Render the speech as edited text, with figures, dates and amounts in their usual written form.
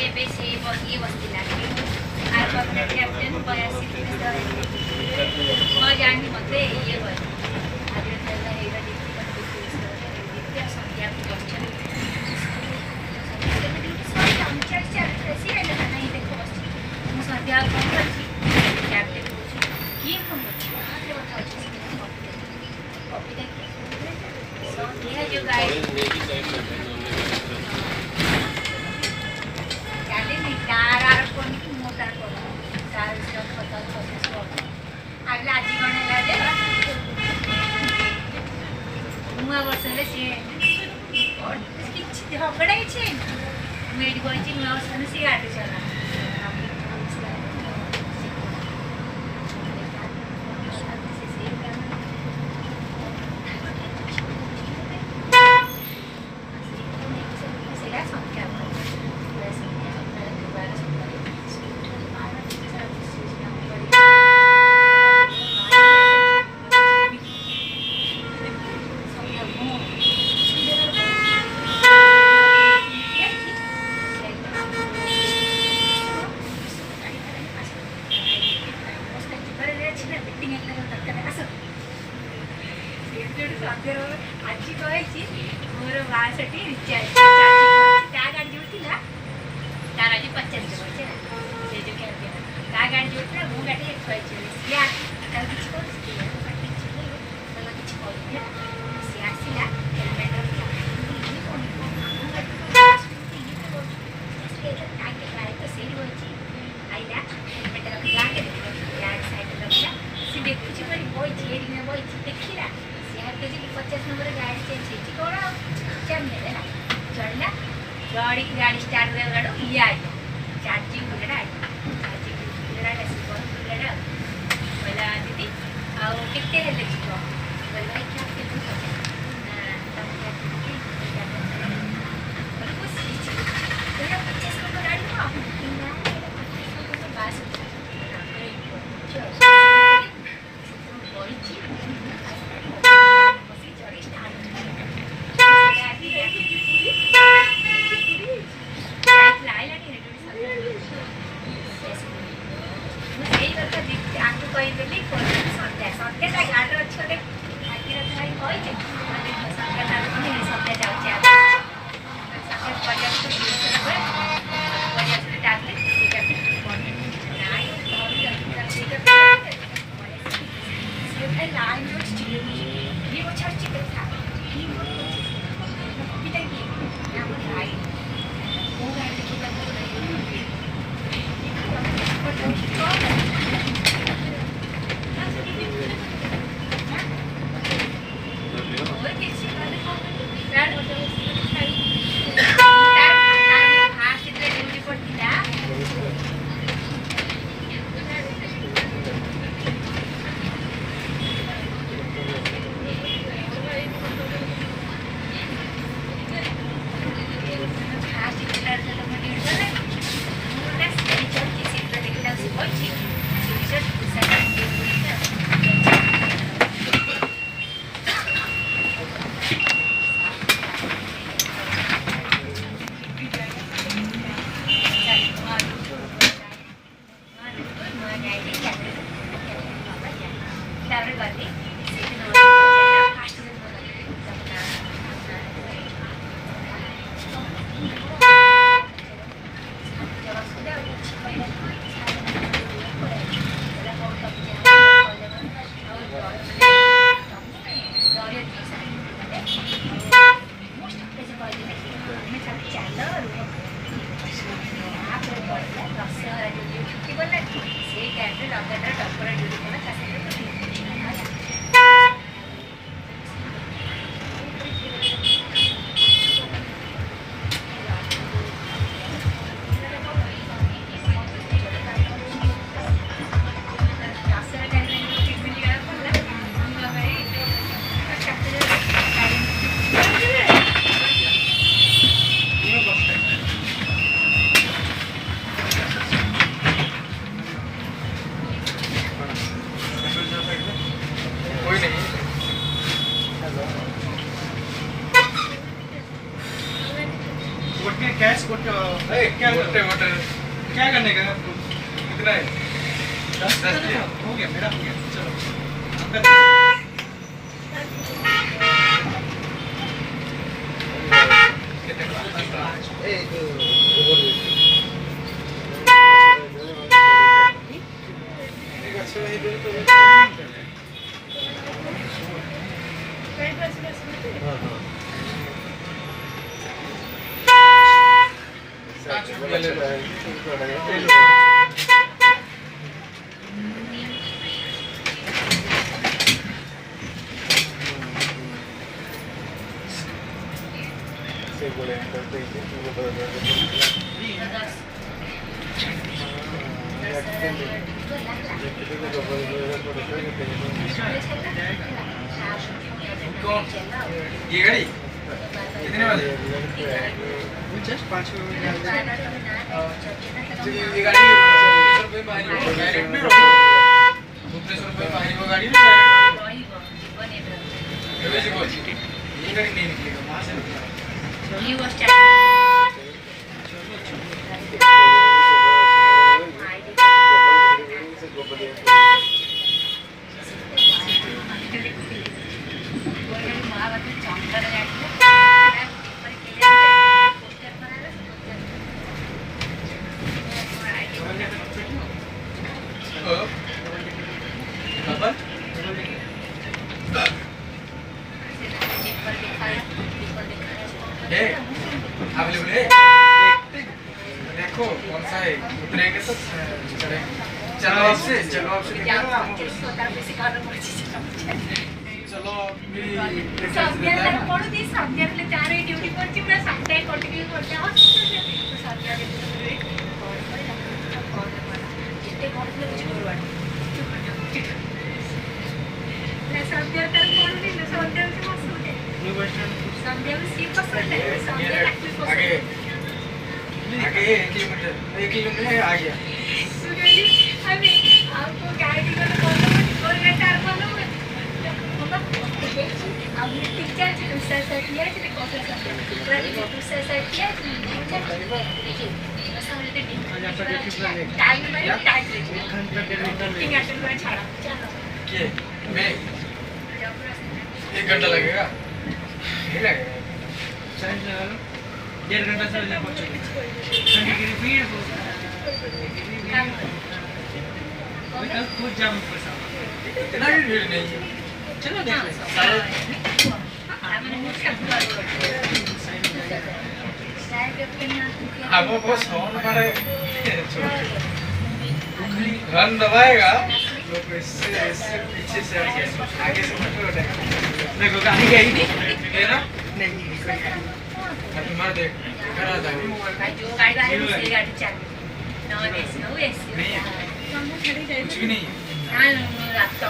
ଏବେ ସେ ଇଏ ବସିଥିଲା ଆର ପାଖରେ କ୍ୟାପ୍ଟେନ୍ 82 ମୁଁ ଜାଣିନି ମୋତେ ଇଏ କରେ ଆଜି ଏଇଟା ଦ୍ୱିତୀୟ ସନ୍ଧ୍ୟା ମୁଁ ସନ୍ଧ୍ୟା ଫୋନ୍ କରିଛି କ୍ୟାପ୍ଟେନ୍ କହୁଛି କିଏ ଫୋନ୍ କରୁଛି କଥା ଅଛି କବିତା ସନ୍ଧ୍ୟା ଯେଉଁ ଗାଈ तार आर कोनी की मोटार को तार जो पता प्रोसेस को आगला आजी कोने लाजे मुआ वर्षले से और किछि झगड़ा किछि मेडी कोइछि मुआ वर्षले से गाडी चला आजी कही मोर बासाठी रिचार्ज त्या गाडी जोडीला तार आज 50 देवायचे से जो कैंपेन त्या गाडी जोडीला मो गाडी एकवायची या त्या किछ करते मला किछ करिया से आसीला हेल्मेट रखला तो सेही होची आइला हेल्मेट रखला के या साइड रखला से देखुची पर बोई जेडी में बोई देखिला 50 नंबर गाड़ी चेंज होती कौन चढ़ने चढ़ला गाड़ी गाड़ी स्टार्ट हुए गाड़ो ये आई चार्जिंग बुलेट आई चार्जिंग बुलेट ऐसे बहुत बुलेट बोला दीदी आओ कितने है लेकिन बोला क्या कितने पचास ना तब क्या कितने बोले कुछ बोला 50 नंबर गाड़ी हो ना 50 नंबर बस क्या करते हो क्या करने का आपको कितना है 10 हो गया मेरा हो गया चलो आपका ये गाड़ी कितने वाले जस्ट 5 मिनट ये गाड़ी ₹20 बाहरी डायरेक्ट में रोको ₹20 बाहरी वो गाड़ी ना ये गाड़ी नहीं निकलेगा वहां से निकलेगा ये वो स्टार्ट अवेलेबल है देखो कौन सा है उतरेंगे तो चलो आपसे चलो सब्जेक्ट पढुदी सब्जेक्टले चारै ड्युटी गर्छु र सबै कन्टिन्यू गर्छ सब्जेक्ट जेते गर्छु छुरुबाट ना सब्जेक्ट तर पढुदी न सब्जेक्ट चाहिँ मसुते न्यू वेस्टर्न सब्जेक्ट सी पसंद है सब्जेक्ट आगे आगे 1 किलोमीटर आ गया सुनिए अभी आपको गाड़ी को बोलो और कार बोलो अब ये टीचर जो दूसरा सेट किया है तो कौन सा प्रति दूसरा सेट किया देखिए समझते नहीं टाइम में टाइम मीटिंग अटेंड करना छाड़ा चलो के मैं 1 घंटा लगेगा नहीं लगेगा चार्ज लगा लो 1.5 घंटा से ले पहुंचोगे ठंडी की भीड़ बहुत कल खुद जाम फंसा इतना भी भीड़ नहीं है चलो देख ले अब वो सोन मारे रन दबाएगा तो इससे पीछे से आगे से मत देखो गाड़ी गई नहीं ये ना नहीं तुम्हारा देख करा था जो गाड़ी से गाड़ी चल नो एसी कुछ भी नहीं हाँ रात का